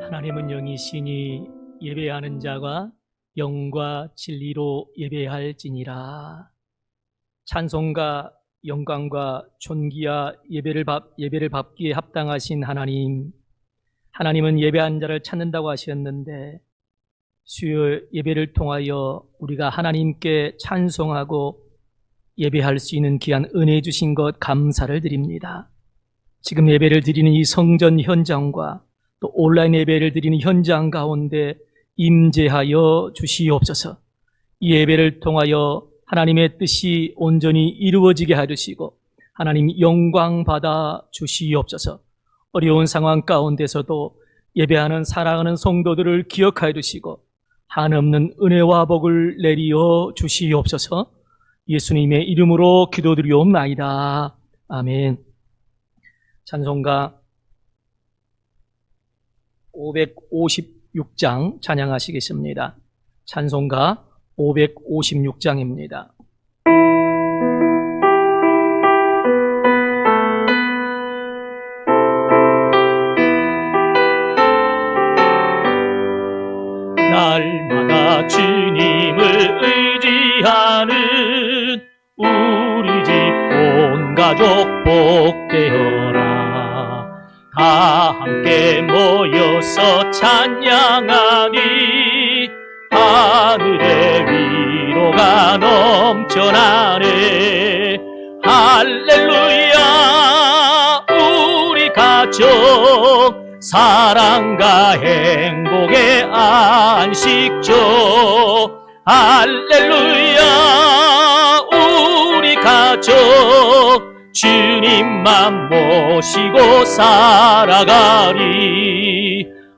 하나님은 영이시니 예배하는 자가 영과 진리로 예배할지니라. 찬송과 영광과 존귀와 예배를 받기에 합당하신 하나님, 하나님은 예배하는 자를 찾는다고 하셨는데 수요 예배를 통하여 우리가 하나님께 찬송하고 예배할 수 있는 귀한 은혜 주신 것 감사를 드립니다. 지금 예배를 드리는 이 성전 현장과 또 온라인 예배를 드리는 현장 가운데 임재하여 주시옵소서. 이 예배를 통하여 하나님의 뜻이 온전히 이루어지게 하시고 하나님 영광 받아 주시옵소서. 어려운 상황 가운데서도 예배하는 사랑하는 성도들을 기억하여 주시고 한없는 은혜와 복을 내리어 주시옵소서. 예수님의 이름으로 기도드리옵나이다. 아멘. 찬송가 556장 찬양하시겠습니다. 찬송가 556장입니다. 날마다 주님을 의지하는 우리 집 온 가족 복되어라. 다 함께 모여서 찬양하니 하늘의 위로가 넘쳐나네. 할렐루야. 우리 가족 사랑과 행복의 안식처. 할렐루야. 우리 가족 주님만 모시고 살아가리.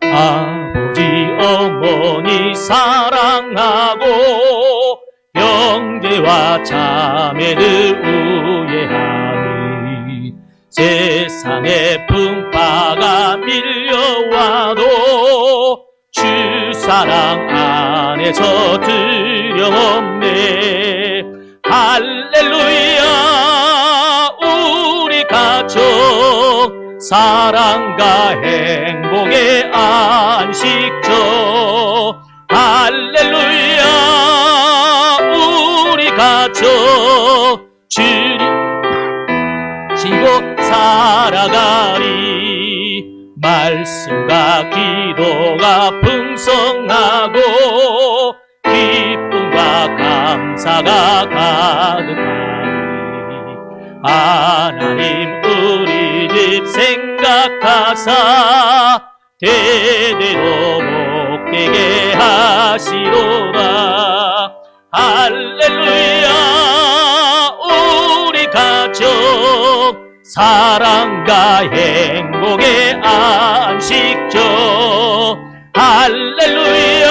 아버지 어머니 사랑하고 형제와 자매들 우애하니. 세상의 풍파가 밀려와도 주 사랑 안에서 두려움네. 할렐루야. 우리 가족 사랑과 행복의 안식처. 할렐루야. 우리 가족 주님 지고 살아가리. 말씀과 기도가 풍성하고 기쁨과 감사가 가득하니. 하나님 우리 집 생각하사 대대로 복되게 하시로다. 할렐루야. 우리 가족 사랑과 행복의 안식처. 할렐루야.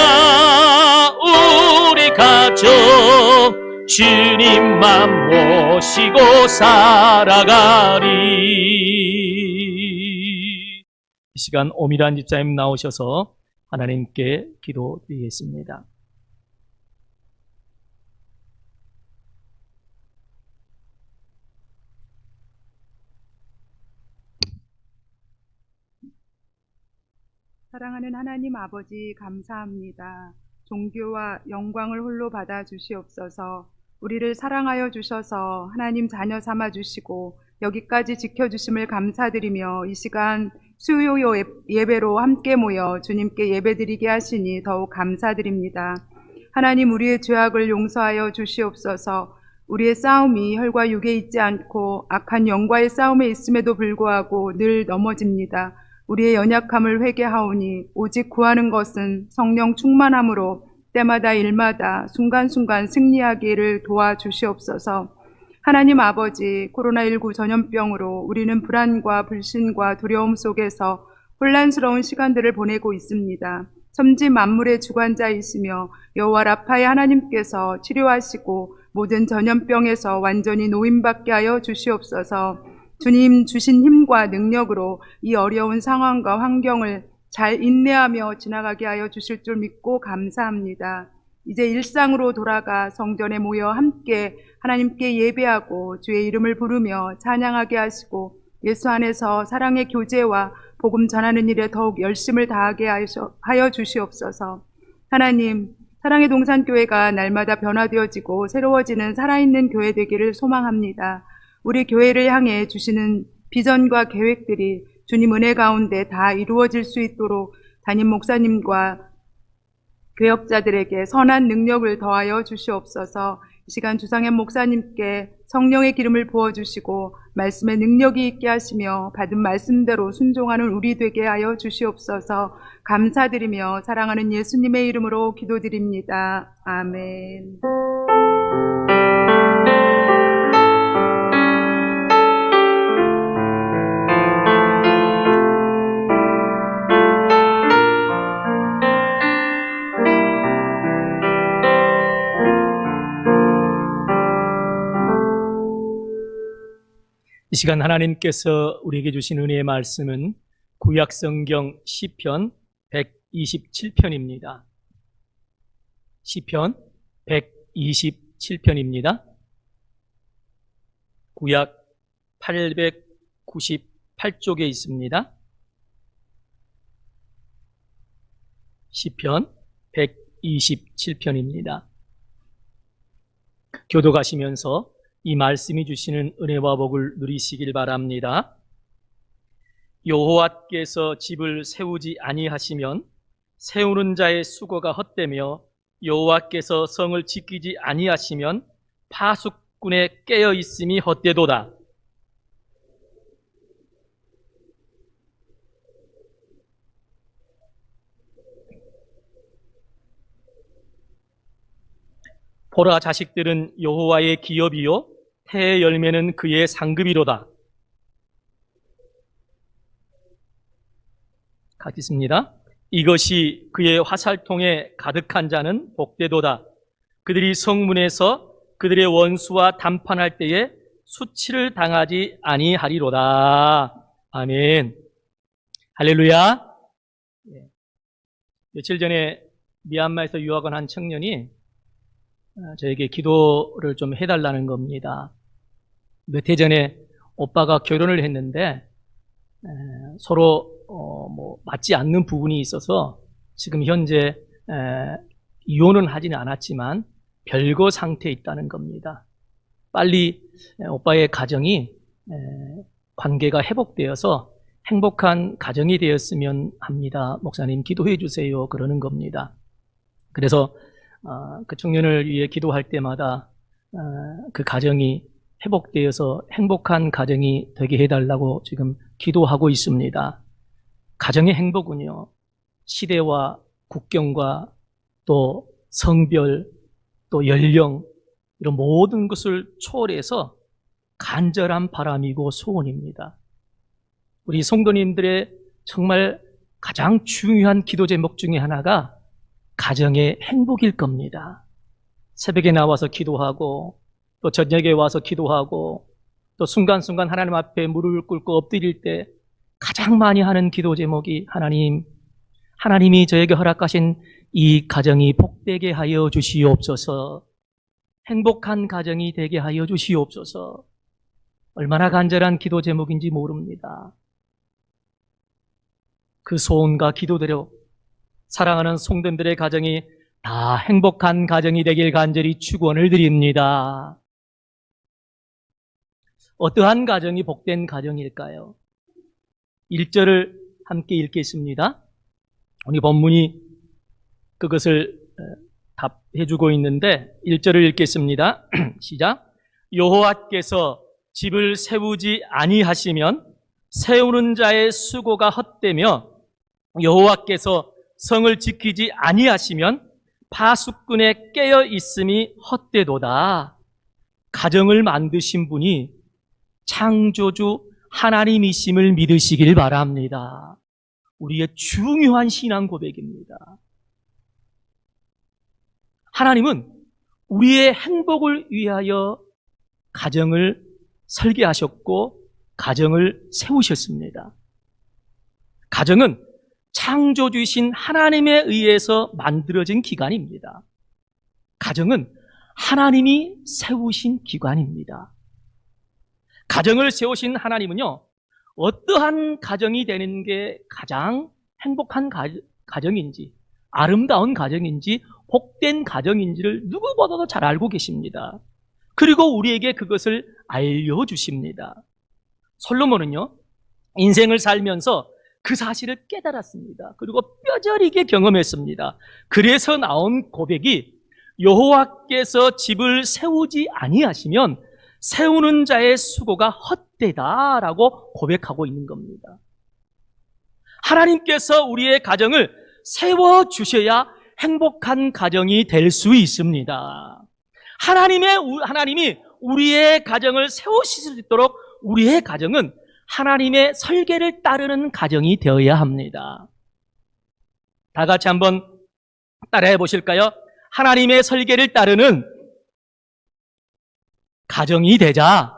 우리 가족 주님만 모시고 살아가리. 이 시간 오미란 집사님 나오셔서 하나님께 기도드리겠습니다. 사랑하는 하나님 아버지 감사합니다. 존귀와 영광을 홀로 받아 주시옵소서. 우리를 사랑하여 주셔서 하나님 자녀 삼아 주시고 여기까지 지켜주심을 감사드리며 이 시간 수요 예배로 함께 모여 주님께 예배드리게 하시니 더욱 감사드립니다. 하나님 우리의 죄악을 용서하여 주시옵소서. 우리의 싸움이 혈과 육에 있지 않고 악한 영과의 싸움에 있음에도 불구하고 늘 넘어집니다. 우리의 연약함을 회개하오니 오직 구하는 것은 성령 충만함으로 때마다 일마다 순간순간 승리하기를 도와주시옵소서. 하나님 아버지, 코로나19 전염병으로 우리는 불안과 불신과 두려움 속에서 혼란스러운 시간들을 보내고 있습니다. 천지 만물의 주관자이시며 여호와 라파의 하나님께서 치료하시고 모든 전염병에서 완전히 노임받게 하여 주시옵소서. 주님 주신 힘과 능력으로 이 어려운 상황과 환경을 잘 인내하며 지나가게 하여 주실 줄 믿고 감사합니다. 이제 일상으로 돌아가 성전에 모여 함께 하나님께 예배하고 주의 이름을 부르며 찬양하게 하시고 예수 안에서 사랑의 교제와 복음 전하는 일에 더욱 열심을 다하게 하여 주시옵소서. 하나님, 사랑의 동산교회가 날마다 변화되어지고 새로워지는 살아있는 교회 되기를 소망합니다. 우리 교회를 향해 주시는 비전과 계획들이 주님 은혜 가운데 다 이루어질 수 있도록 담임 목사님과 교역자들에게 선한 능력을 더하여 주시옵소서. 이 시간 주상현 목사님께 성령의 기름을 부어주시고 말씀의 능력이 있게 하시며 받은 말씀대로 순종하는 우리 되게 하여 주시옵소서. 감사드리며 사랑하는 예수님의 이름으로 기도드립니다. 아멘. 이 시간 하나님께서 우리에게 주신 은혜의 말씀은 구약성경 시편 127편입니다. 시편 127편입니다. 구약 898쪽에 있습니다. 시편 127편입니다. 교도가시면서 이 말씀이 주시는 은혜와 복을 누리시길 바랍니다. 여호와께서 집을 세우지 아니하시면 세우는 자의 수고가 헛되며 여호와께서 성을 지키지 아니하시면 파수꾼의 깨어 있음이 헛되도다. 보라, 자식들은 여호와의 기업이요 태의 열매는 그의 상급이로다. 가겠습니다. 이것이 그의 화살통에 가득한 자는 복되도다. 그들이 성문에서 그들의 원수와 담판할 때에 수치를 당하지 아니하리로다. 아멘. 할렐루야. 며칠 전에 미얀마에서 유학원 한 청년이 저에게 기도를 좀 해달라는 겁니다. 몇 해 전에 오빠가 결혼을 했는데 서로 맞지 않는 부분이 있어서 지금 현재 이혼은 하지는 않았지만 별거 상태에 있다는 겁니다. 빨리 오빠의 가정이 관계가 회복되어서 행복한 가정이 되었으면 합니다. 목사님 기도해 주세요. 그러는 겁니다. 그래서 그 청년을 위해 기도할 때마다 그 가정이 회복되어서 행복한 가정이 되게 해달라고 지금 기도하고 있습니다. 가정의 행복은요, 시대와 국경과 또 성별, 또 연령, 이런 모든 것을 초월해서 간절한 바람이고 소원입니다. 우리 성도님들의 정말 가장 중요한 기도 제목 중에 하나가 가정의 행복일 겁니다. 새벽에 나와서 기도하고 또 저녁에 와서 기도하고 또 순간순간 하나님 앞에 무릎을 꿇고 엎드릴 때 가장 많이 하는 기도 제목이 하나님이 저에게 허락하신 이 가정이 복되게 하여 주시옵소서. 행복한 가정이 되게 하여 주시옵소서. 얼마나 간절한 기도 제목인지 모릅니다. 그 소원과 기도대로 사랑하는 성도들의 가정이 다 행복한 가정이 되길 간절히 축원을 드립니다. 어떠한 가정이 복된 가정일까요? 1절을 함께 읽겠습니다. 오늘 본문이 그것을 답해주고 있는데 1절을 읽겠습니다. 시작. 여호와께서 집을 세우지 아니하시면 세우는 자의 수고가 헛되며 여호와께서 성을 지키지 아니하시면 파수꾼의 깨어 있음이 헛되도다. 가정을 만드신 분이 창조주 하나님이심을 믿으시길 바랍니다. 우리의 중요한 신앙 고백입니다. 하나님은 우리의 행복을 위하여 가정을 설계하셨고 가정을 세우셨습니다. 가정은 창조주이신 하나님에 의해서 만들어진 기관입니다. 가정은 하나님이 세우신 기관입니다. 가정을 세우신 하나님은요, 어떠한 가정이 되는 게 가장 행복한 가정인지, 아름다운 가정인지, 복된 가정인지를 누구보다도 잘 알고 계십니다. 그리고 우리에게 그것을 알려주십니다. 솔로몬은요, 인생을 살면서 그 사실을 깨달았습니다. 그리고 뼈저리게 경험했습니다. 그래서 나온 고백이 여호와께서 집을 세우지 아니하시면 세우는 자의 수고가 헛되다라고 고백하고 있는 겁니다. 하나님께서 우리의 가정을 세워주셔야 행복한 가정이 될 수 있습니다. 하나님이 우리의 가정을 세우실 수 있도록 우리의 가정은 하나님의 설계를 따르는 가정이 되어야 합니다. 다 같이 한번 따라해 보실까요? 하나님의 설계를 따르는 가정이 되자.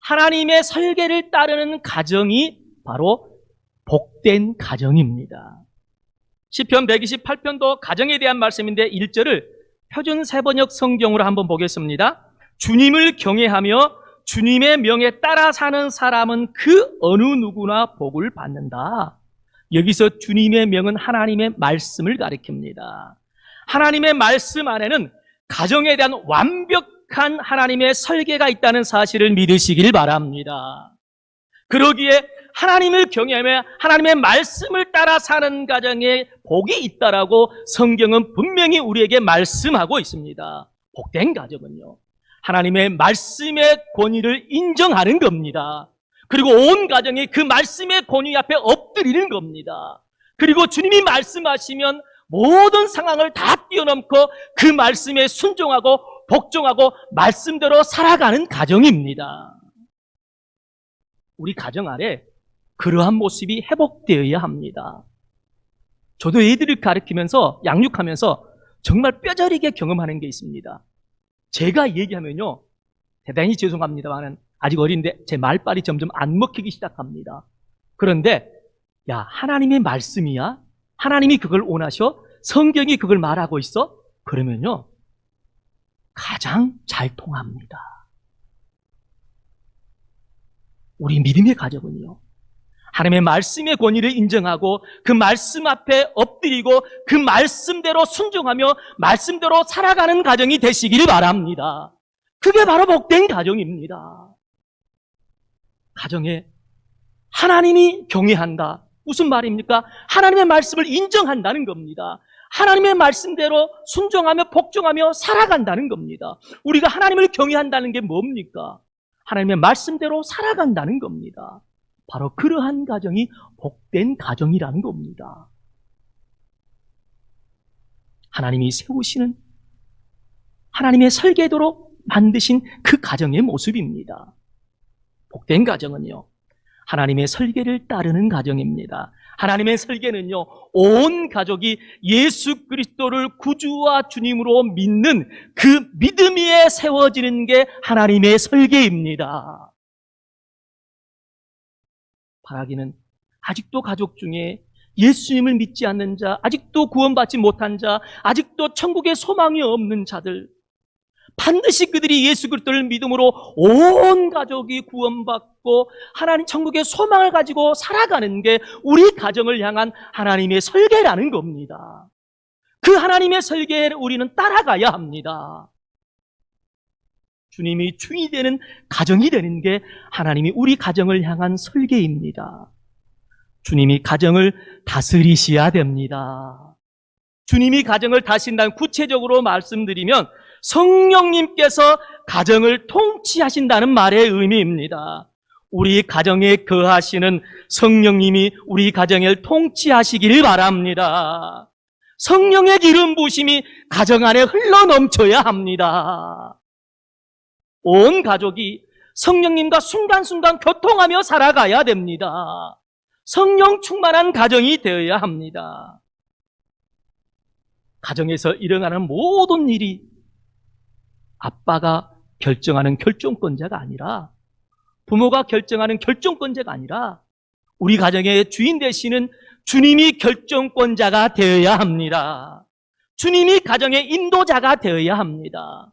하나님의 설계를 따르는 가정이 바로 복된 가정입니다. 시편 128편도 가정에 대한 말씀인데 1절을 표준 세번역 성경으로 한번 보겠습니다. 주님을 경외하며 주님의 명에 따라 사는 사람은 그 어느 누구나 복을 받는다. 여기서 주님의 명은 하나님의 말씀을 가리킵니다. 하나님의 말씀 안에는 가정에 대한 완벽한 하나님의 설계가 있다는 사실을 믿으시길 바랍니다. 그러기에 하나님을 경외하며 하나님의 말씀을 따라 사는 가정에 복이 있다라고 성경은 분명히 우리에게 말씀하고 있습니다. 복된 가정은요, 하나님의 말씀의 권위를 인정하는 겁니다. 그리고 온 가정이 그 말씀의 권위 앞에 엎드리는 겁니다. 그리고 주님이 말씀하시면 모든 상황을 다 뛰어넘고 그 말씀에 순종하고 복종하고 말씀대로 살아가는 가정입니다. 우리 가정 아래 그러한 모습이 회복되어야 합니다. 저도 애들을 가르치면서 양육하면서 정말 뼈저리게 경험하는 게 있습니다. 제가 얘기하면요, 대단히 죄송합니다만 아직 어린데 제 말빨이 점점 안 먹히기 시작합니다. 그런데 야, 하나님의 말씀이야? 하나님이 그걸 원하셔? 성경이 그걸 말하고 있어? 그러면요, 가장 잘 통합니다. 우리 믿음의 가정은요, 하나님의 말씀의 권위를 인정하고 그 말씀 앞에 엎드리고 그 말씀대로 순종하며 말씀대로 살아가는 가정이 되시기를 바랍니다. 그게 바로 복된 가정입니다. 가정에 하나님이 경외한다. 무슨 말입니까? 하나님의 말씀을 인정한다는 겁니다. 하나님의 말씀대로 순종하며 복종하며 살아간다는 겁니다. 우리가 하나님을 경외한다는 게 뭡니까? 하나님의 말씀대로 살아간다는 겁니다. 바로 그러한 가정이 복된 가정이라는 겁니다. 하나님이 세우시는 하나님의 설계도로 만드신 그 가정의 모습입니다. 복된 가정은요, 하나님의 설계를 따르는 가정입니다. 하나님의 설계는요, 온 가족이 예수 그리스도를 구주와 주님으로 믿는 그 믿음 위에 세워지는 게 하나님의 설계입니다. 바라기는 아직도 가족 중에 예수님을 믿지 않는 자, 아직도 구원받지 못한 자, 아직도 천국에 소망이 없는 자들, 반드시 그들이 예수 그리스도를 믿음으로 온 가족이 구원받고 하나님 천국의 소망을 가지고 살아가는 게 우리 가정을 향한 하나님의 설계라는 겁니다. 그 하나님의 설계를 우리는 따라가야 합니다. 주님이 주인이 되는 가정이 되는 게 하나님이 우리 가정을 향한 설계입니다. 주님이 가정을 다스리셔야 됩니다. 주님이 가정을 다스린다는 구체적으로 말씀드리면 성령님께서 가정을 통치하신다는 말의 의미입니다. 우리 가정에 거하시는 성령님이 우리 가정을 통치하시기를 바랍니다. 성령의 기름 부으심이 가정 안에 흘러 넘쳐야 합니다. 온 가족이 성령님과 순간순간 교통하며 살아가야 됩니다. 성령 충만한 가정이 되어야 합니다. 가정에서 일어나는 모든 일이 아빠가 결정하는 결정권자가 아니라, 부모가 결정하는 결정권자가 아니라 우리 가정의 주인 되시는 주님이 결정권자가 되어야 합니다. 주님이 가정의 인도자가 되어야 합니다.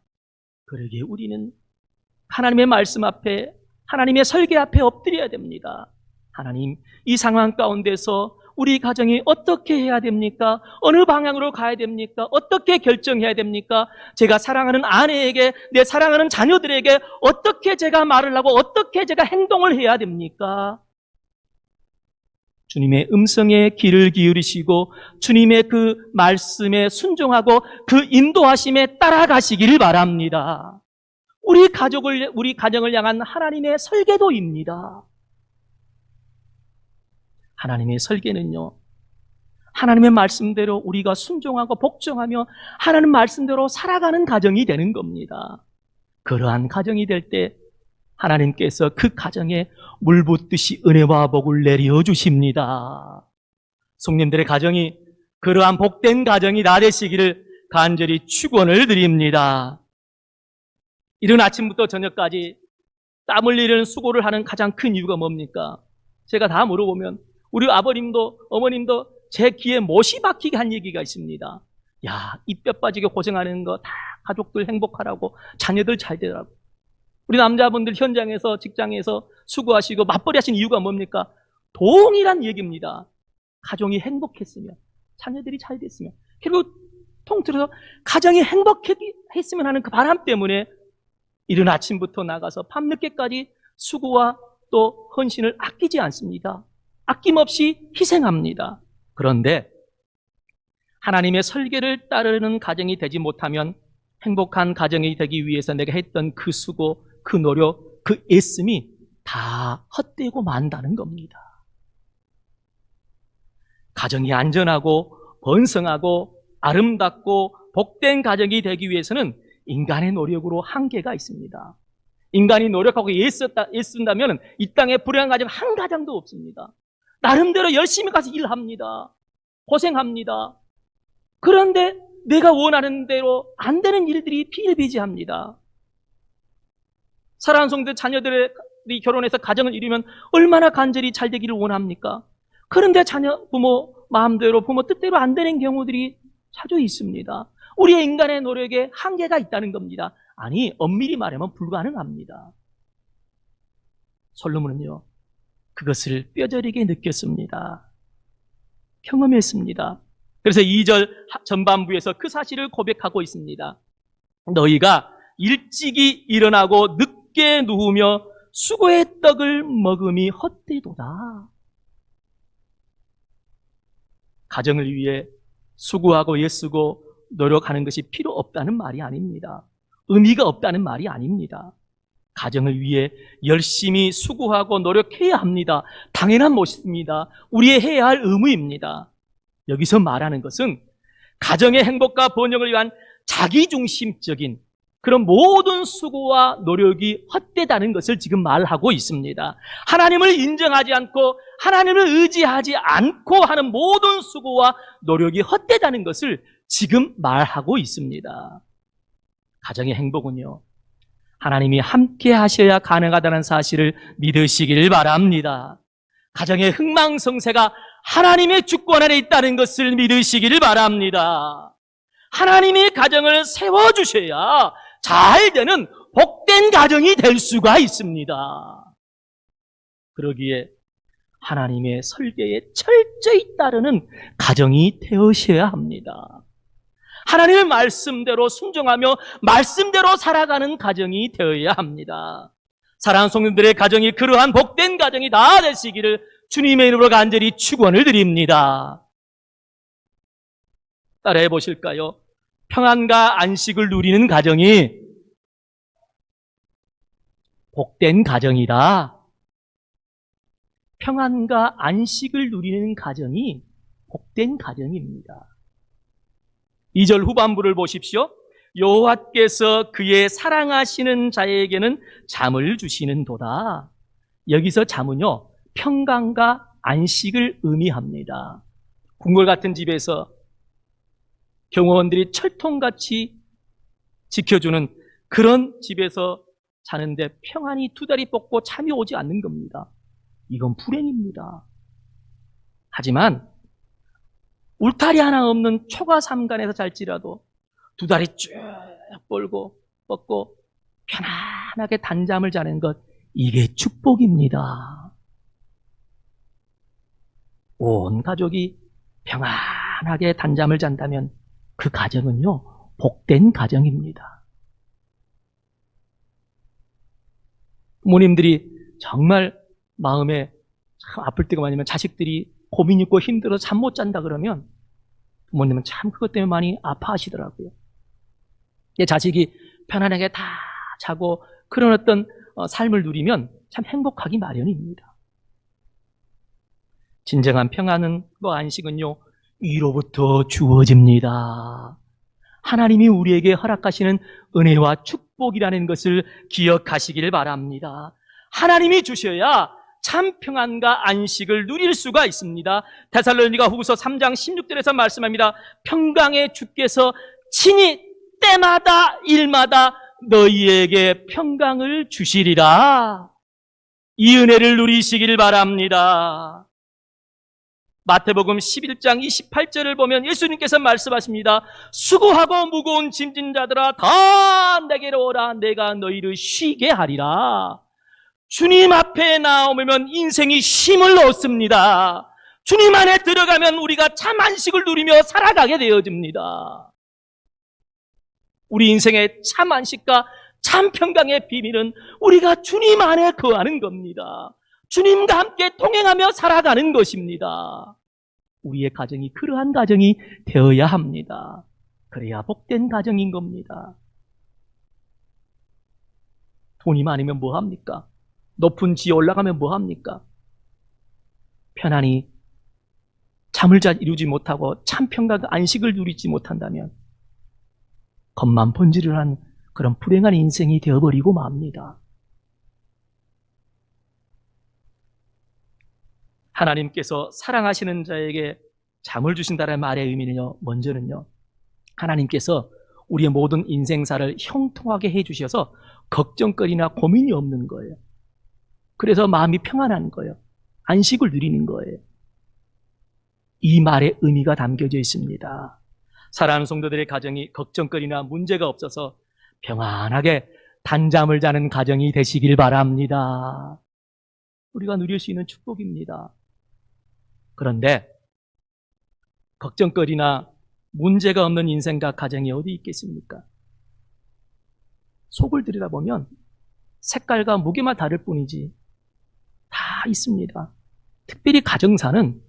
그러기에 우리는 하나님의 말씀 앞에 하나님의 설계 앞에 엎드려야 됩니다. 하나님, 이 상황 가운데서 우리 가정이 어떻게 해야 됩니까? 어느 방향으로 가야 됩니까? 어떻게 결정해야 됩니까? 제가 사랑하는 아내에게, 내 사랑하는 자녀들에게 어떻게 제가 말을 하고 어떻게 제가 행동을 해야 됩니까? 주님의 음성에 귀를 기울이시고 주님의 그 말씀에 순종하고 그 인도하심에 따라가시기를 바랍니다. 우리 가정을 향한 하나님의 설계도입니다. 하나님의 설계는요, 하나님의 말씀대로 우리가 순종하고 복종하며 하나님 말씀대로 살아가는 가정이 되는 겁니다. 그러한 가정이 될 때 하나님께서 그 가정에 물 붓듯이 은혜와 복을 내려 주십니다. 성님들의 가정이 그러한 복된 가정이 다 되시기를 간절히 축원을 드립니다. 이른 아침부터 저녁까지 땀 흘리는 수고를 하는 가장 큰 이유가 뭡니까? 제가 다 물어보면 우리 아버님도 어머님도 제 귀에 못이 박히게 한 얘기가 있습니다. 야, 이 뼈 빠지게 고생하는 거 다 가족들 행복하라고, 자녀들 잘 되라고. 우리 남자분들 현장에서, 직장에서 수고하시고 맞벌이 하신 이유가 뭡니까? 동일한 얘기입니다. 가정이 행복했으면, 자녀들이 잘 됐으면, 결국 통틀어서 가정이 행복했으면 하는 그 바람 때문에 이른 아침부터 나가서 밤늦게까지 수고와 또 헌신을 아끼지 않습니다. 아낌없이 희생합니다. 그런데 하나님의 설계를 따르는 가정이 되지 못하면 행복한 가정이 되기 위해서 내가 했던 그 수고, 그 노력, 그 애씀이 다 헛되고 만다는 겁니다. 가정이 안전하고 번성하고 아름답고 복된 가정이 되기 위해서는 인간의 노력으로 한계가 있습니다. 인간이 노력하고 애쓴다면 이 땅에 불행한 가정 한 가정도 없습니다. 나름대로 열심히 가서 일합니다. 고생합니다. 그런데 내가 원하는 대로 안 되는 일들이 비일비재합니다. 사랑하는 성도들, 자녀들이 결혼해서 가정을 이루면 얼마나 간절히 잘 되기를 원합니까? 그런데 자녀, 부모 마음대로, 부모 뜻대로 안 되는 경우들이 자주 있습니다. 우리의 인간의 노력에 한계가 있다는 겁니다. 아니, 엄밀히 말하면 불가능합니다. 솔로몬은요, 그것을 뼈저리게 느꼈습니다. 경험했습니다. 그래서 2절 전반부에서 그 사실을 고백하고 있습니다. 너희가 일찍이 일어나고 늦게 누우며 수고의 떡을 먹음이 헛되도다. 가정을 위해 수고하고 애쓰고 노력하는 것이 필요 없다는 말이 아닙니다. 의미가 없다는 말이 아닙니다. 가정을 위해 열심히 수고하고 노력해야 합니다. 당연한 모습입니다. 우리의 해야 할 의무입니다. 여기서 말하는 것은 가정의 행복과 번영을 위한 자기중심적인 그런 모든 수고와 노력이 헛되다는 것을 지금 말하고 있습니다. 하나님을 인정하지 않고 하나님을 의지하지 않고 하는 모든 수고와 노력이 헛되다는 것을 지금 말하고 있습니다. 가정의 행복은요, 하나님이 함께 하셔야 가능하다는 사실을 믿으시길 바랍니다. 가정의 흥망성쇠가 하나님의 주권 안에 있다는 것을 믿으시기를 바랍니다. 하나님이 가정을 세워주셔야 잘 되는 복된 가정이 될 수가 있습니다. 그러기에 하나님의 설계에 철저히 따르는 가정이 되어셔야 합니다. 하나님의 말씀대로 순종하며 말씀대로 살아가는 가정이 되어야 합니다. 사랑하는 성도들의 가정이 그러한 복된 가정이 다 되시기를 주님의 이름으로 간절히 축원을 드립니다. 따라해 보실까요? 평안과 안식을 누리는 가정이 복된 가정이다. 평안과 안식을 누리는 가정이 복된 가정입니다. 2절 후반부를 보십시오. 여호와께서 그의 사랑하시는 자에게는 잠을 주시는도다. 여기서 잠은요, 평강과 안식을 의미합니다. 궁궐 같은 집에서 경호원들이 철통같이 지켜주는 그런 집에서 자는데 평안히 두 다리 뻗고 잠이 오지 않는 겁니다. 이건 불행입니다. 하지만 울타리 하나 없는 초가 삼간에서 잘지라도 두 다리 쭉 뻗고 편안하게 단잠을 자는 것, 이게 축복입니다. 온 가족이 평안하게 단잠을 잔다면 그 가정은요, 복된 가정입니다. 부모님들이 정말 마음에 참 아플 때가 많으면 자식들이 고민 있고 힘들어 잠 못 잔다 그러면 부모님은 참 그것 때문에 많이 아파하시더라고요. 내 자식이 편안하게 다 자고 그런 어떤 삶을 누리면 참 행복하기 마련입니다. 진정한 평안은 안식은요, 위로부터 주어집니다. 하나님이 우리에게 허락하시는 은혜와 축복이라는 것을 기억하시길 바랍니다. 하나님이 주셔야 참 평안과 안식을 누릴 수가 있습니다. 데살로니가 후서 3장 16절에서 말씀합니다. 평강의 주께서 친히 때마다 일마다 너희에게 평강을 주시리라. 이 은혜를 누리시길 바랍니다. 마태복음 11장 28절을 보면 예수님께서 말씀하십니다. 수고하고 무거운 짐진 자들아 다 내게로 오라. 내가 너희를 쉬게 하리라. 주님 앞에 나오면 인생이 쉼을 얻습니다. 주님 안에 들어가면 우리가 참 안식을 누리며 살아가게 되어집니다. 우리 인생의 참 안식과 참 평강의 비밀은 우리가 주님 안에 거하는 겁니다. 주님과 함께 동행하며 살아가는 것입니다. 우리의 가정이 그러한 가정이 되어야 합니다. 그래야 복된 가정인 겁니다. 돈이 많으면 뭐 합니까? 높은 지에 올라가면 뭐 합니까? 편안히 잠을 잘 이루지 못하고 참 평강과 안식을 누리지 못한다면 겉만 번지르한 그런 불행한 인생이 되어버리고 맙니다. 하나님께서 사랑하시는 자에게 잠을 주신다는 말의 의미는요, 먼저는요, 하나님께서 우리의 모든 인생사를 형통하게 해주셔서 걱정거리나 고민이 없는 거예요. 그래서 마음이 평안한 거예요. 안식을 누리는 거예요. 이 말에 의미가 담겨져 있습니다. 사랑하는 성도들의 가정이 걱정거리나 문제가 없어서 평안하게 단잠을 자는 가정이 되시길 바랍니다. 우리가 누릴 수 있는 축복입니다. 그런데 걱정거리나 문제가 없는 인생과 가정이 어디 있겠습니까? 속을 들여다보면 색깔과 무게만 다를 뿐이지 다 있습니다. 특별히 가정사는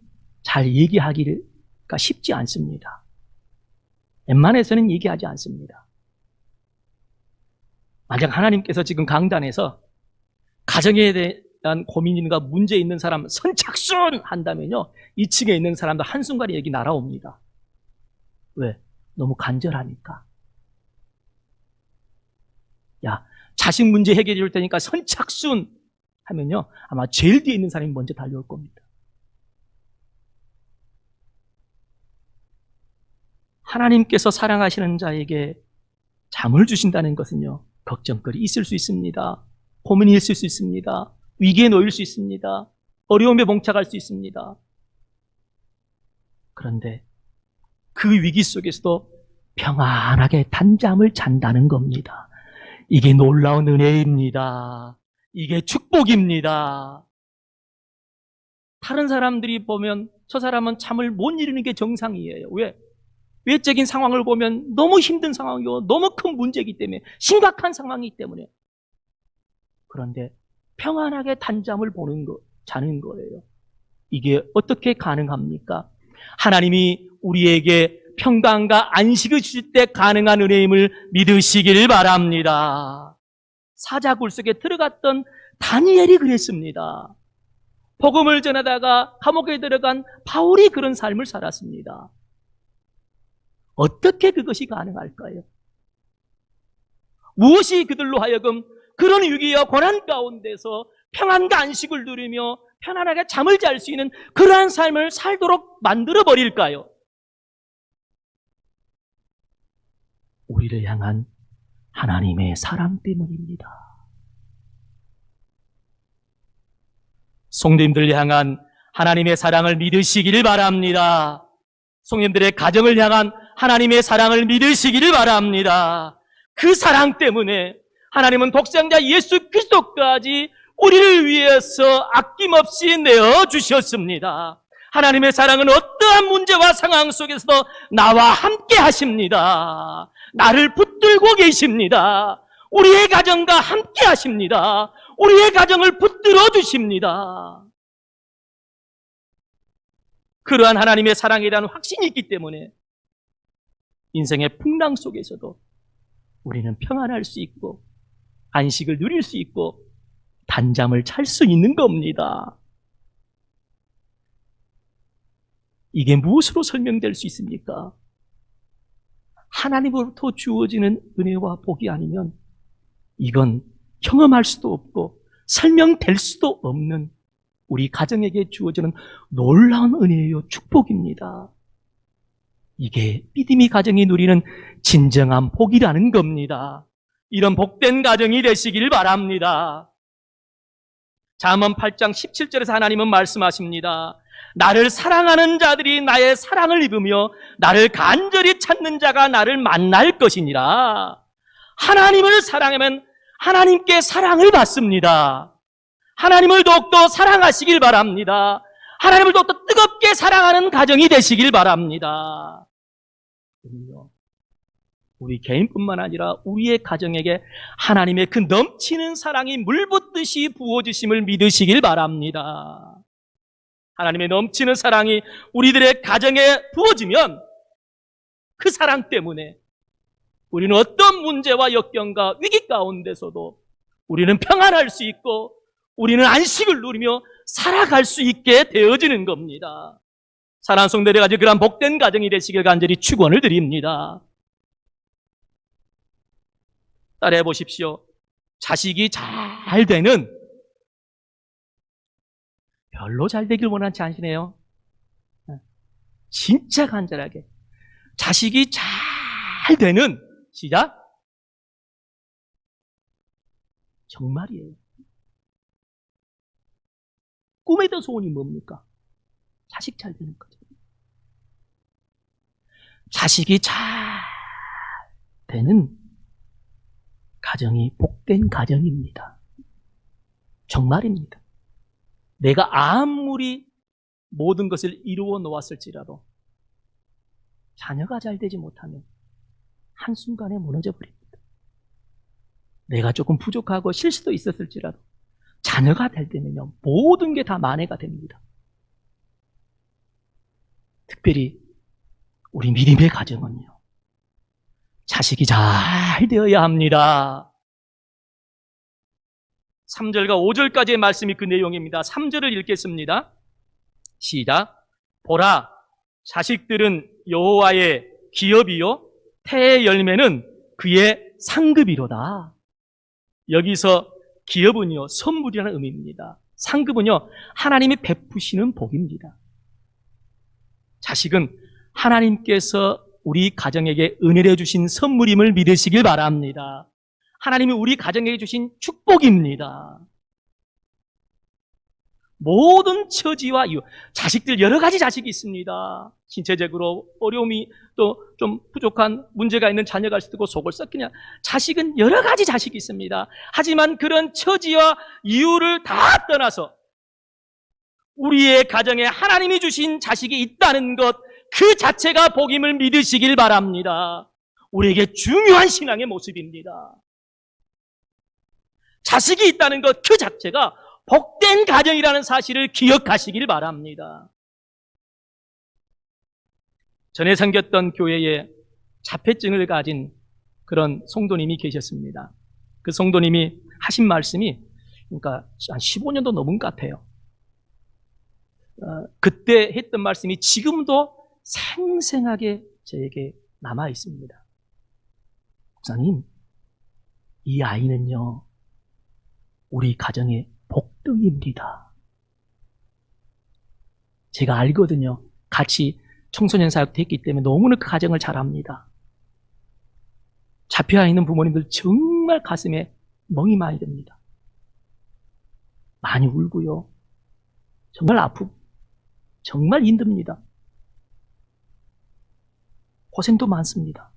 잘 얘기하기가 쉽지 않습니다. 웬만해서는 얘기하지 않습니다. 만약 하나님께서 지금 강단에서 가정에 대한 고민인가 문제 있는 사람 선착순 한다면요, 2층에 있는 사람도 한순간에 여기 날아옵니다. 왜? 너무 간절하니까. 야, 자식 문제 해결해 줄 테니까 선착순 하면요, 아마 제일 뒤에 있는 사람이 먼저 달려올 겁니다. 하나님께서 사랑하시는 자에게 잠을 주신다는 것은요, 걱정거리 있을 수 있습니다. 고민이 있을 수 있습니다. 위기에 놓일 수 있습니다. 어려움에 봉착할 수 있습니다. 그런데 그 위기 속에서도 평안하게 단잠을 잔다는 겁니다. 이게 놀라운 은혜입니다. 이게 축복입니다. 다른 사람들이 보면 저 사람은 잠을 못 이루는 게 정상이에요. 왜? 외적인 상황을 보면 너무 힘든 상황이고 너무 큰 문제이기 때문에, 심각한 상황이기 때문에. 그런데 평안하게 단잠을 자는 거예요. 이게 어떻게 가능합니까? 하나님이 우리에게 평강과 안식을 주실 때 가능한 은혜임을 믿으시길 바랍니다. 사자굴 속에 들어갔던 다니엘이 그랬습니다. 복음을 전하다가 감옥에 들어간 바울이 그런 삶을 살았습니다. 어떻게 그것이 가능할까요? 무엇이 그들로 하여금 그런 위기와 고난 가운데서 평안과 안식을 누리며 편안하게 잠을 잘 수 있는 그러한 삶을 살도록 만들어버릴까요? 우리를 향한 하나님의 사랑 때문입니다. 성도님들을 향한 하나님의 사랑을 믿으시기를 바랍니다. 성도님들의 가정을 향한 하나님의 사랑을 믿으시기를 바랍니다. 그 사랑 때문에 하나님은 독생자 예수 그리스도까지 우리를 위해서 아낌없이 내어주셨습니다. 하나님의 사랑은 어떠한 문제와 상황 속에서도 나와 함께 하십니다. 나를 붙들고 계십니다. 우리의 가정과 함께 하십니다. 우리의 가정을 붙들어 주십니다. 그러한 하나님의 사랑에 대한 확신이 있기 때문에 인생의 풍랑 속에서도 우리는 평안할 수 있고 안식을 누릴 수 있고 단잠을 잘 수 있는 겁니다. 이게 무엇으로 설명될 수 있습니까? 하나님으로부터 주어지는 은혜와 복이 아니면 이건 경험할 수도 없고 설명될 수도 없는 우리 가정에게 주어지는 놀라운 은혜요 축복입니다. 이게 믿음의 가정이 누리는 진정한 복이라는 겁니다. 이런 복된 가정이 되시길 바랍니다. 잠언 8장 17절에서 하나님은 말씀하십니다. 나를 사랑하는 자들이 나의 사랑을 입으며 나를 간절히 찾는 자가 나를 만날 것이니라. 하나님을 사랑하면 하나님께 사랑을 받습니다. 하나님을 더욱더 사랑하시길 바랍니다. 하나님을 더욱더 뜨겁게 사랑하는 가정이 되시길 바랍니다. 우리 개인뿐만 아니라 우리의 가정에게 하나님의 그 넘치는 사랑이 물붓듯이 부어주심을 믿으시길 바랍니다. 하나님의 넘치는 사랑이 우리들의 가정에 부어지면 그 사랑 때문에 우리는 어떤 문제와 역경과 위기 가운데서도 우리는 평안할 수 있고 우리는 안식을 누리며 살아갈 수 있게 되어지는 겁니다. 사랑하는 성도들이 그런 복된 가정이 되시길 간절히 축원을 드립니다. 따라해 보십시오. 자식이 잘 되는, 별로 잘 되길 원하지 않으시네요. 진짜 간절하게 자식이 잘 되는, 시작, 정말이에요. 꿈에도 소원이 뭡니까? 자식 잘 되는 거죠. 자식이 잘 되는 가정이 복된 가정입니다. 정말입니다. 내가 아무리 모든 것을 이루어 놓았을지라도 자녀가 잘 되지 못하면 한순간에 무너져 버립니다. 내가 조금 부족하고 실수도 있었을지라도 자녀가 될 때면요, 모든 게 다 만회가 됩니다. 특별히 우리 믿음의 가정은요, 자식이 잘 되어야 합니다. 3절과 5절까지의 말씀이 그 내용입니다. 3절을 읽겠습니다. 시작. 보라, 자식들은 여호와의 기업이요 태의 열매는 그의 상급이로다. 여기서 기업은요, 선물이라는 의미입니다. 상급은요, 하나님이 베푸시는 복입니다. 자식은 하나님께서 우리 가정에게 은혜를 주신 선물임을 믿으시길 바랍니다. 하나님이 우리 가정에게 주신 축복입니다. 모든 처지와 이유, 자식들 여러 가지 자식이 있습니다. 신체적으로 어려움이 또 좀 부족한 문제가 있는 자녀가 있을 테고 속을 썩히냐, 자식은 여러 가지 자식이 있습니다. 하지만 그런 처지와 이유를 다 떠나서 우리의 가정에 하나님이 주신 자식이 있다는 것, 그 자체가 복임을 믿으시길 바랍니다. 우리에게 중요한 신앙의 모습입니다. 자식이 있다는 것 그 자체가 복된 가정이라는 사실을 기억하시길 바랍니다. 전에 섬겼던 교회에 자폐증을 가진 그런 성도님이 계셨습니다. 그 성도님이 하신 말씀이, 그러니까 한 15년도 넘은 것 같아요. 그때 했던 말씀이 지금도 생생하게 저에게 남아 있습니다. 목사님, 이 아이는요, 우리 가정의 복등입니다. 제가 알거든요. 같이 청소년 사역도 했기 때문에 너무나 그 가정을 잘 압니다. 잡혀 있는 부모님들 정말 가슴에 멍이 많이 듭니다. 많이 울고요. 정말 아프고 정말 힘듭니다. 고생도 많습니다.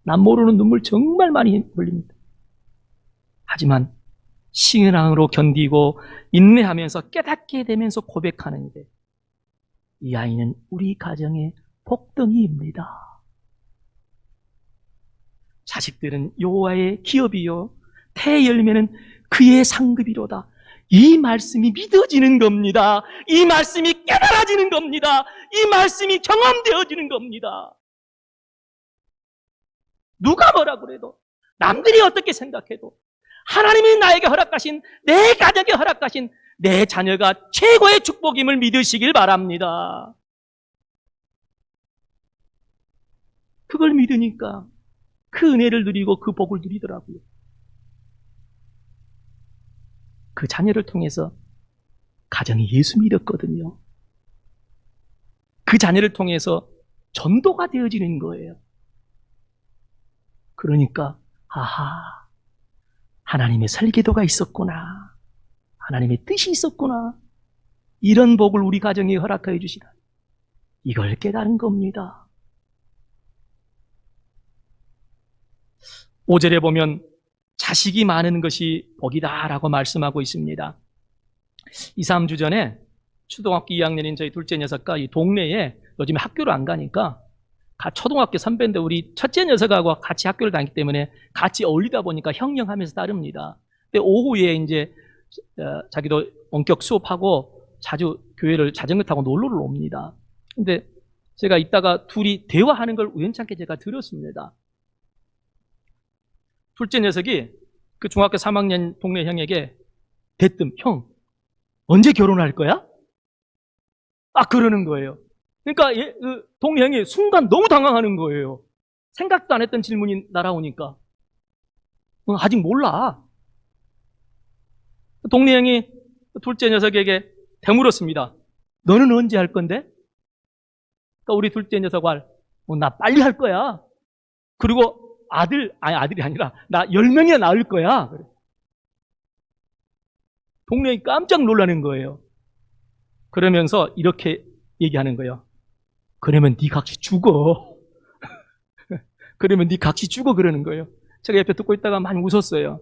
남 모르는 눈물 정말 많이 흘립니다. 하지만 신앙으로 견디고 인내하면서 깨닫게 되면서 고백하는데 이 아이는 우리 가정의 복덩이입니다. 자식들은 여호와의 기업이요 태 열매는 그의 상급이로다. 이 말씀이 믿어지는 겁니다. 이 말씀이 깨달아지는 겁니다. 이 말씀이 경험되어지는 겁니다. 누가 뭐라 그래도 남들이 어떻게 생각해도 하나님이 나에게 허락하신 내 가족에 허락하신 내 자녀가 최고의 축복임을 믿으시길 바랍니다. 그걸 믿으니까 그 은혜를 누리고 그 복을 누리더라고요. 그 자녀를 통해서 가정이 예수 믿었거든요. 그 자녀를 통해서 전도가 되어지는 거예요. 그러니까 아하, 하나님의 설계도가 있었구나. 하나님의 뜻이 있었구나. 이런 복을 우리 가정에 허락하여 주시다. 이걸 깨달은 겁니다. 5절에 보면 자식이 많은 것이 복이다라고 말씀하고 있습니다. 2, 3주 전에 초등학교 2학년인 저희 둘째 녀석과 이 동네에 요즘에 학교를 안 가니까 초등학교 선배인데 우리 첫째 녀석하고 같이 학교를 다니기 때문에 같이 어울리다 보니까 형령하면서 따릅니다. 근데 오후에 이제 자기도 원격 수업하고 자주 교회를 자전거 타고 놀러를 옵니다. 근데 제가 이따가 둘이 대화하는 걸 우연찮게 제가 들었습니다. 둘째 녀석이 그 중학교 3학년 동네 형에게 대뜸 형 언제 결혼할 거야? 그러는 거예요. 그러니까 그 동네 형이 순간 너무 당황하는 거예요. 생각도 안 했던 질문이 날아오니까 아직 몰라. 동네 형이 둘째 녀석에게 되물었습니다. 너는 언제 할 건데? 그러니까 우리 둘째 녀석 나 빨리 할 거야. 그리고 아들이 아니라 나 10명이나 낳을 거야. 동네에 깜짝 놀라는 거예요. 그러면서 이렇게 얘기하는 거예요. 그러면 네 각시 죽어. 그러면 네 각시 죽어 그러는 거예요. 제가 옆에 듣고 있다가 많이 웃었어요.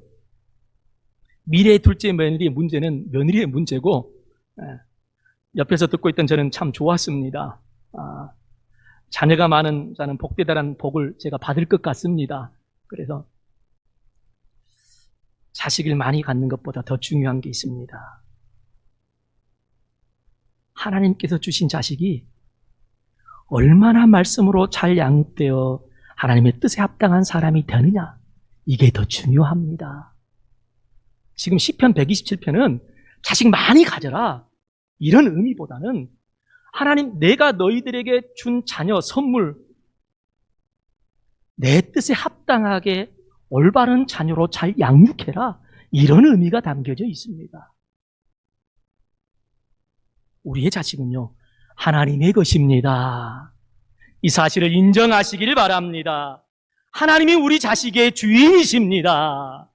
미래의 둘째 며느리의 문제는 며느리의 문제고 옆에서 듣고 있던 저는 참 좋았습니다. 자녀가 많은 자는 복되다라는 복을 제가 받을 것 같습니다. 그래서 자식을 많이 갖는 것보다 더 중요한 게 있습니다. 하나님께서 주신 자식이 얼마나 말씀으로 잘 양육되어 하나님의 뜻에 합당한 사람이 되느냐, 이게 더 중요합니다. 지금 시편 127편은 자식 많이 가져라 이런 의미보다는 하나님 내가 너희들에게 준 자녀 선물 내 뜻에 합당하게 올바른 자녀로 잘 양육해라 이런 의미가 담겨져 있습니다. 우리의 자식은요 하나님의 것입니다. 이 사실을 인정하시길 바랍니다. 하나님이 우리 자식의 주인이십니다.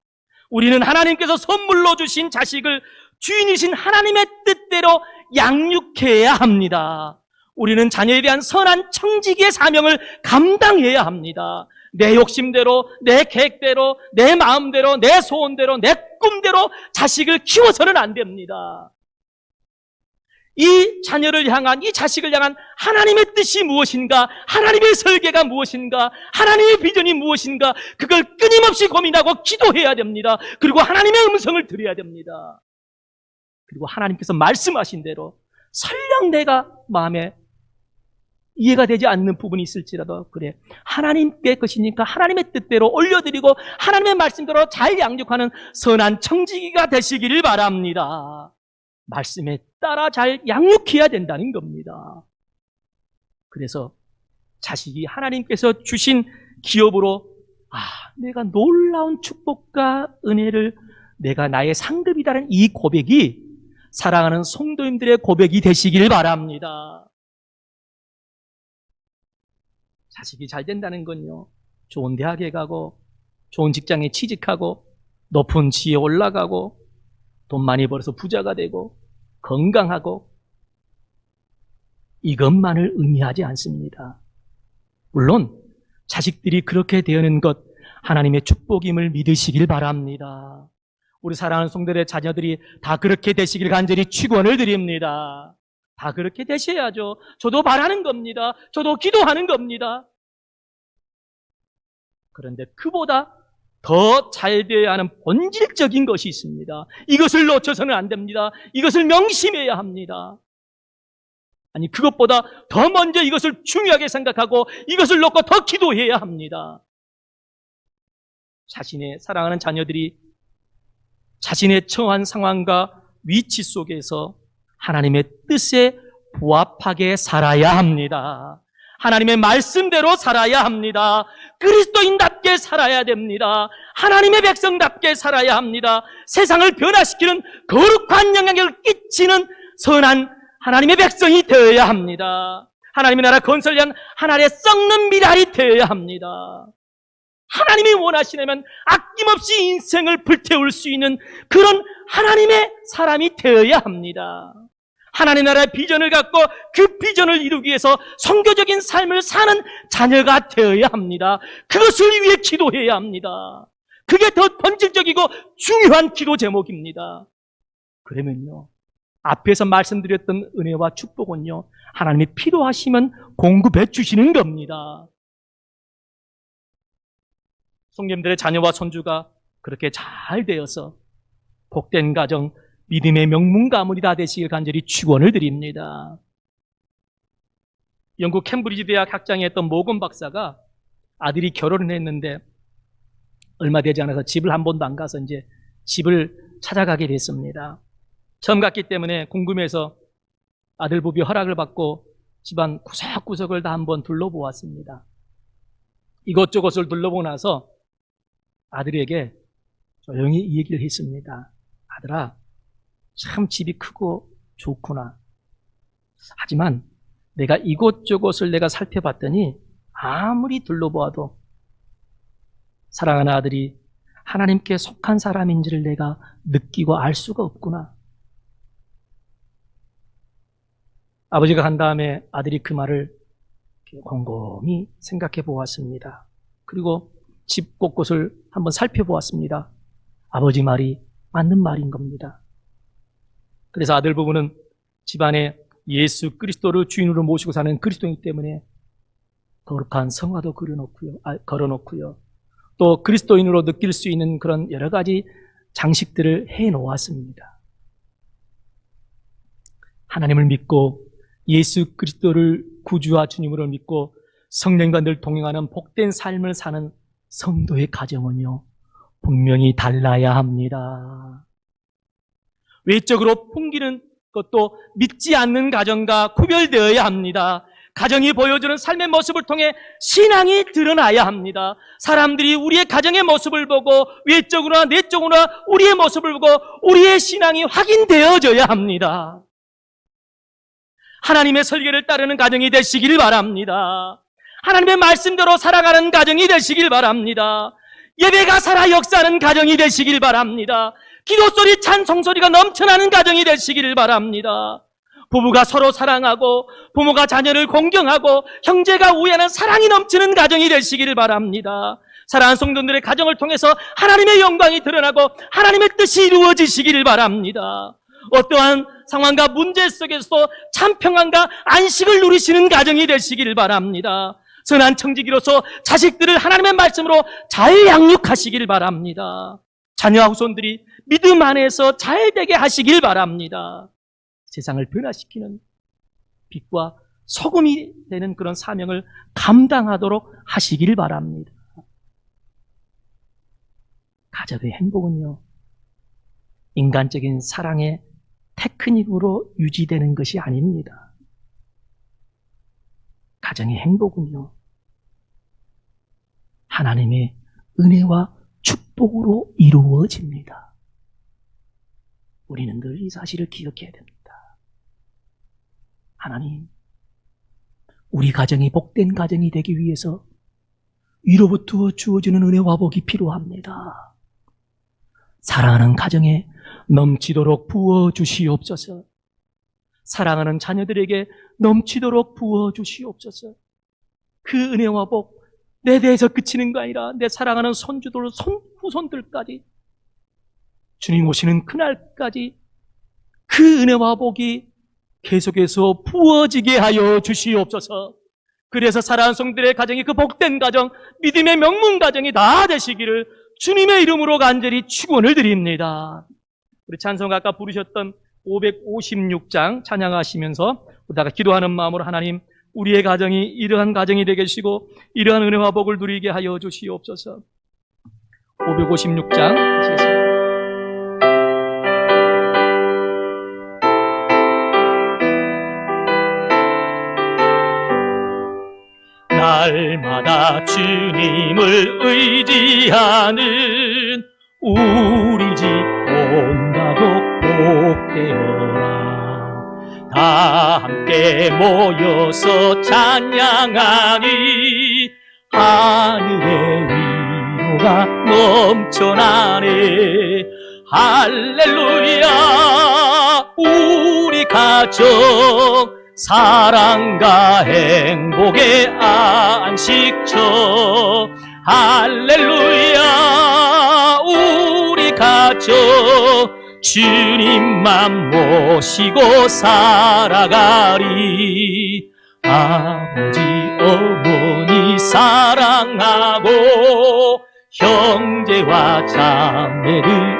우리는 하나님께서 선물로 주신 자식을 주인이신 하나님의 뜻대로 양육해야 합니다. 우리는 자녀에 대한 선한 청지기의 사명을 감당해야 합니다. 내 욕심대로, 내 계획대로, 내 마음대로, 내 소원대로, 내 꿈대로 자식을 키워서는 안 됩니다. 이 자녀를 향한, 이 자식을 향한 하나님의 뜻이 무엇인가, 하나님의 설계가 무엇인가, 하나님의 비전이 무엇인가, 그걸 끊임없이 고민하고 기도해야 됩니다. 그리고 하나님의 음성을 들어야 됩니다. 그리고 하나님께서 말씀하신 대로 설령 내가 마음에 이해가 되지 않는 부분이 있을지라도 그래 하나님의 것이니까 하나님의 뜻대로 올려드리고 하나님의 말씀대로 잘 양육하는 선한 청지기가 되시기를 바랍니다. 말씀에 따라 잘 양육해야 된다는 겁니다. 그래서 자식이 하나님께서 주신 기업으로 내가 놀라운 축복과 은혜를 내가 나의 상급이다는 이 고백이 사랑하는 성도님들의 고백이 되시길 바랍니다. 자식이 잘 된다는 건요, 좋은 대학에 가고 좋은 직장에 취직하고 높은 지위에 올라가고 돈 많이 벌어서 부자가 되고 건강하고 이것만을 의미하지 않습니다. 물론 자식들이 그렇게 되는 것 하나님의 축복임을 믿으시길 바랍니다. 우리 사랑하는 성도들의 자녀들이 다 그렇게 되시길 간절히 축원을 드립니다. 다 그렇게 되셔야죠. 저도 바라는 겁니다. 저도 기도하는 겁니다. 그런데 그보다 더 잘 되어야 하는 본질적인 것이 있습니다. 이것을 놓쳐서는 안 됩니다. 이것을 명심해야 합니다. 아니, 그것보다 더 먼저 이것을 중요하게 생각하고 이것을 놓고 더 기도해야 합니다. 자신의 사랑하는 자녀들이 자신의 처한 상황과 위치 속에서 하나님의 뜻에 부합하게 살아야 합니다. 하나님의 말씀대로 살아야 합니다. 그리스도인답게 살아야 됩니다. 하나님의 백성답게 살아야 합니다. 세상을 변화시키는 거룩한 영향력을 끼치는 선한 하나님의 백성이 되어야 합니다. 하나님의 나라 건설을 위한 하나님의 썩는 미랄이 되어야 합니다. 하나님이 원하시려면 아낌없이 인생을 불태울 수 있는 그런 하나님의 사람이 되어야 합니다. 하나님 나라의 비전을 갖고 그 비전을 이루기 위해서 선교적인 삶을 사는 자녀가 되어야 합니다. 그것을 위해 기도해야 합니다. 그게 더 본질적이고 중요한 기도 제목입니다. 그러면요, 앞에서 말씀드렸던 은혜와 축복은요, 하나님이 필요하시면 공급해 주시는 겁니다. 성님들의 자녀와 손주가 그렇게 잘 되어서 복된 가정, 믿음의 명문 가문이 다 되시길 간절히 축원을 드립니다. 영국 캠브리지 대학 학장에 했던 모건 박사가 아들이 결혼을 했는데 얼마 되지 않아서 집을 한 번도 안 가서 이제 집을 찾아가게 됐습니다. 처음 갔기 때문에 궁금해서 아들 부비 허락을 받고 집안 구석구석을 다 한번 둘러보았습니다. 이것저것을 둘러보고 나서 아들에게 조용히 이 얘기를 했습니다. 아들아, 참 집이 크고 좋구나. 하지만 내가 이곳저곳을 내가 살펴봤더니 아무리 둘러보아도 사랑하는 아들이 하나님께 속한 사람인지를 내가 느끼고 알 수가 없구나. 아버지가 간 다음에 아들이 그 말을 곰곰이 생각해 보았습니다. 그리고 집 곳곳을 한번 살펴보았습니다. 아버지 말이 맞는 말인 겁니다. 그래서 아들 부부는 집안에 예수 그리스도를 주인으로 모시고 사는 그리스도이기 때문에 거룩한 성화도 걸어놓고요. 또 그리스도인으로 느낄 수 있는 그런 여러 가지 장식들을 해놓았습니다. 하나님을 믿고 예수 그리스도를 구주와 주님으로 믿고 성령과 늘 동행하는 복된 삶을 사는 성도의 가정은요, 분명히 달라야 합니다. 외적으로 풍기는 것도 믿지 않는 가정과 구별되어야 합니다. 가정이 보여주는 삶의 모습을 통해 신앙이 드러나야 합니다. 사람들이 우리의 가정의 모습을 보고 외적으로나 내적으로나 우리의 모습을 보고 우리의 신앙이 확인되어져야 합니다. 하나님의 설계를 따르는 가정이 되시길 바랍니다. 하나님의 말씀대로 살아가는 가정이 되시길 바랍니다. 예배가 살아 역사하는 가정이 되시길 바랍니다. 기도소리, 찬송소리가 넘쳐나는 가정이 되시기를 바랍니다. 부부가 서로 사랑하고 부모가 자녀를 공경하고 형제가 우애하는 사랑이 넘치는 가정이 되시기를 바랍니다. 사랑하는 성도들의 가정을 통해서 하나님의 영광이 드러나고 하나님의 뜻이 이루어지시기를 바랍니다. 어떠한 상황과 문제 속에서도 참 평안과 안식을 누리시는 가정이 되시기를 바랍니다. 선한 청지기로서 자식들을 하나님의 말씀으로 잘 양육하시기를 바랍니다. 자녀와 후손들이 믿음 안에서 잘 되게 하시길 바랍니다. 세상을 변화시키는 빛과 소금이 되는 그런 사명을 감당하도록 하시길 바랍니다. 가정의 행복은요, 인간적인 사랑의 테크닉으로 유지되는 것이 아닙니다. 가정의 행복은요, 하나님의 은혜와 축복으로 이루어집니다. 우리는 늘 이 사실을 기억해야 됩니다. 하나님, 우리 가정이 복된 가정이 되기 위해서 위로부터 주어지는 은혜와 복이 필요합니다. 사랑하는 가정에 넘치도록 부어주시옵소서. 사랑하는 자녀들에게 넘치도록 부어주시옵소서. 그 은혜와 복, 내 대해서 그치는 거 아니라 내 사랑하는 손주들, 후손들까지 주님 오시는 그날까지 그 은혜와 복이 계속해서 부어지게 하여 주시옵소서. 그래서 사랑하는 성들의 가정이 그 복된 가정, 믿음의 명문 가정이 다 되시기를 주님의 이름으로 간절히 축원을 드립니다. 우리 찬송 아까 부르셨던 556장 찬양하시면서 우리가 기도하는 마음으로 하나님, 우리의 가정이 이러한 가정이 되게 하시고 이러한 은혜와 복을 누리게 하여 주시옵소서. 556장 하시겠습니다. 날마다 주님을 의지하는 우리 집 온 가족 복되어라. 다 함께 모여서 찬양하니 하늘의 위로가 넘쳐나네. 할렐루야. 우리 가족 사랑과 행복의 안식처. 할렐루야. 우리 가족 주님만 모시고 살아가리. 아버지 어머니 사랑하고 형제와 자매를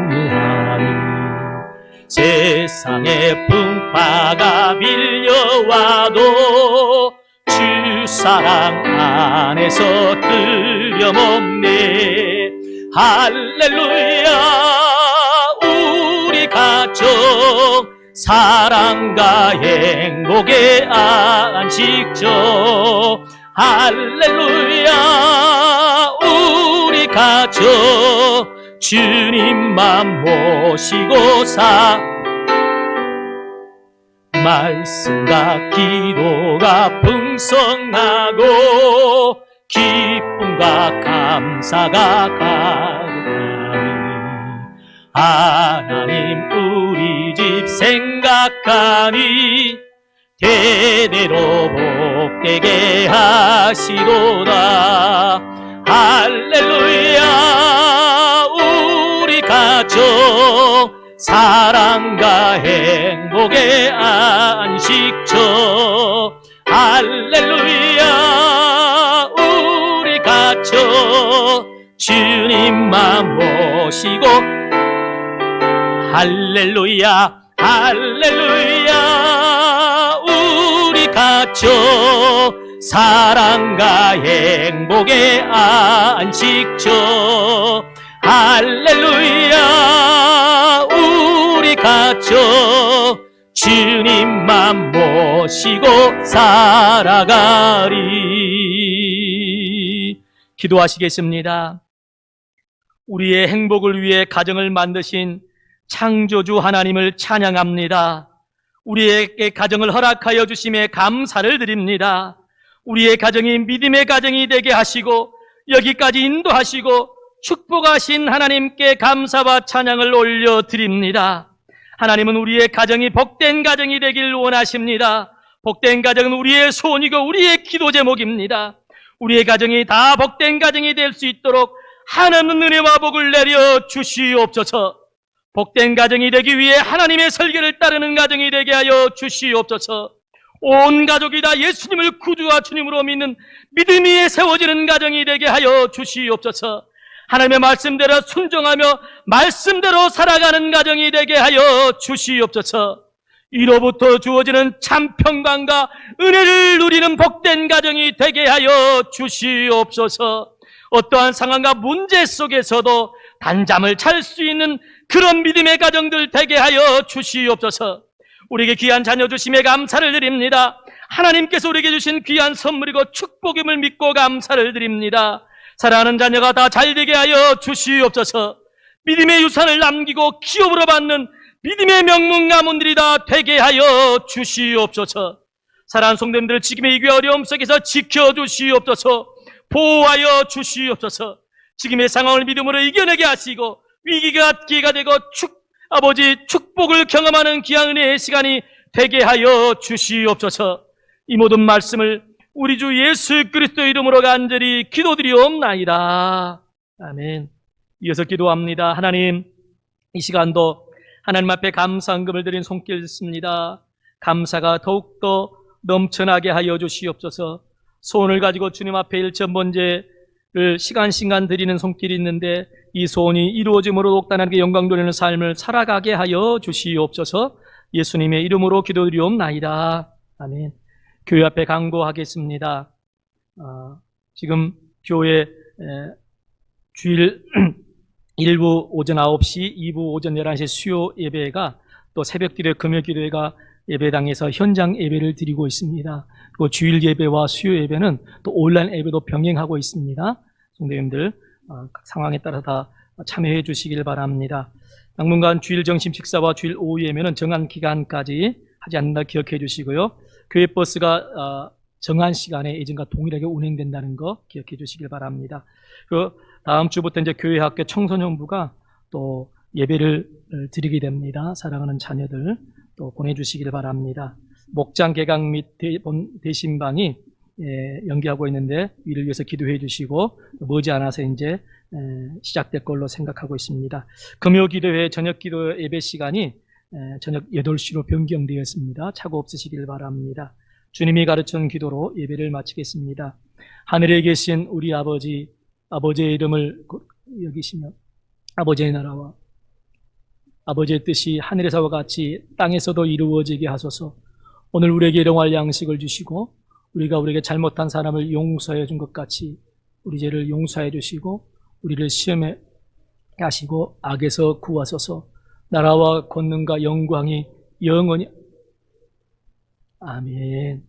우애하니 세상의 풍파가 밀려와도 주 사랑 안에서 두려움없네. 할렐루야. 우리 가족 사랑과 행복의 안식처. 할렐루야. 우리 가족 주님만 모시고 말씀과 기도가 풍성하고 기쁨과 감사가 가득하니 하나님 우리 집 생각하니 대대로 복되게 하시도다. 할렐루야. 우리 가족 사랑과 행복의 안식처. 할렐루야. 우리 가족 주님만 모시고 할렐루야. 할렐루야. 우리 가족 사랑과 행복의 안식처. 할렐루야. 우리 가족 주님만 모시고 살아가리. 기도하시겠습니다. 우리의 행복을 위해 가정을 만드신 창조주 하나님을 찬양합니다. 우리에게 가정을 허락하여 주심에 감사를 드립니다. 우리의 가정이 믿음의 가정이 되게 하시고 여기까지 인도하시고 축복하신 하나님께 감사와 찬양을 올려드립니다. 하나님은 우리의 가정이 복된 가정이 되길 원하십니다. 복된 가정은 우리의 소원이고 우리의 기도 제목입니다. 우리의 가정이 다 복된 가정이 될 수 있도록 하나님은 은혜와 복을 내려 주시옵소서. 복된 가정이 되기 위해 하나님의 설계를 따르는 가정이 되게 하여 주시옵소서. 온 가족이 다 예수님을 구주와 주님으로 믿는 믿음 위에 세워지는 가정이 되게 하여 주시옵소서. 하나님의 말씀대로 순종하며 말씀대로 살아가는 가정이 되게 하여 주시옵소서. 이로부터 주어지는 참 평강과 은혜를 누리는 복된 가정이 되게 하여 주시옵소서. 어떠한 상황과 문제 속에서도 단잠을 잘 수 있는 그런 믿음의 가정들 되게 하여 주시옵소서. 우리에게 귀한 자녀 주심에 감사를 드립니다. 하나님께서 우리에게 주신 귀한 선물이고 축복임을 믿고 감사를 드립니다. 사랑하는 자녀가 다 잘되게 하여 주시옵소서. 믿음의 유산을 남기고 기업으로 받는 믿음의 명문 가문들이 다 되게 하여 주시옵소서. 사랑하는 성도님들 지금의 이 귀한 어려움 속에서 지켜주시옵소서. 보호하여 주시옵소서. 지금의 상황을 믿음으로 이겨내게 하시고 위기가 기회가 되고 아버지 축복을 경험하는 귀한 은혜의 시간이 되게 하여 주시옵소서. 이 모든 말씀을 우리 주 예수 그리스도 이름으로 간절히 기도드리옵나이다. 아멘. 이어서 기도합니다. 하나님, 이 시간도 하나님 앞에 감사헌금을 드린 손길 듣습니다. 감사가 더욱더 넘쳐나게 하여 주시옵소서. 소원을 가지고 주님 앞에 일천번제를 시간시간 드리는 손길이 있는데 이 소원이 이루어짐으로 더욱더 하나님께 영광 돌리는 삶을 살아가게 하여 주시옵소서. 예수님의 이름으로 기도드리옵나이다. 아멘. 교회 앞에 강구하겠습니다. 지금 교회 주일 1부 오전 9시, 2부 오전 11시 수요 예배가 또 새벽 기도, 금요 기도회가 예배당에서 현장 예배를 드리고 있습니다. 그리고 주일 예배와 수요 예배는 또 온라인 예배도 병행하고 있습니다. 성도님들 각 상황에 따라 다 참여해 주시길 바랍니다. 당분간 주일 점심 식사와 주일 오후 예배는 정한 기간까지 하지 않는다 기억해 주시고요. 교회 버스가 정한 시간에 예전과 동일하게 운행된다는 거 기억해 주시길 바랍니다. 그 다음 주부터 이제 교회 학교 청소년부가 또 예배를 드리게 됩니다. 사랑하는 자녀들 또 보내주시길 바랍니다. 목장 개강 및 대신방이 연기하고 있는데 이를 위해서 기도해 주시고 머지않아서 이제 시작될 걸로 생각하고 있습니다. 금요 기도회 저녁 기도 예배 시간이 저녁 8시로 변경되었습니다. 착오 없으시길 바랍니다. 주님이 가르친 기도로 예배를 마치겠습니다. 하늘에 계신 우리 아버지, 아버지의 이름을 여기시며 아버지의 나라와 아버지의 뜻이 하늘에서와 같이 땅에서도 이루어지게 하소서. 오늘 우리에게 일용할 양식을 주시고 우리가 우리에게 잘못한 사람을 용서해 준 것 같이 우리 죄를 용서해 주시고 우리를 시험에 하시고 악에서 구하소서. 나라와 권능과 영광이 영원히 아멘.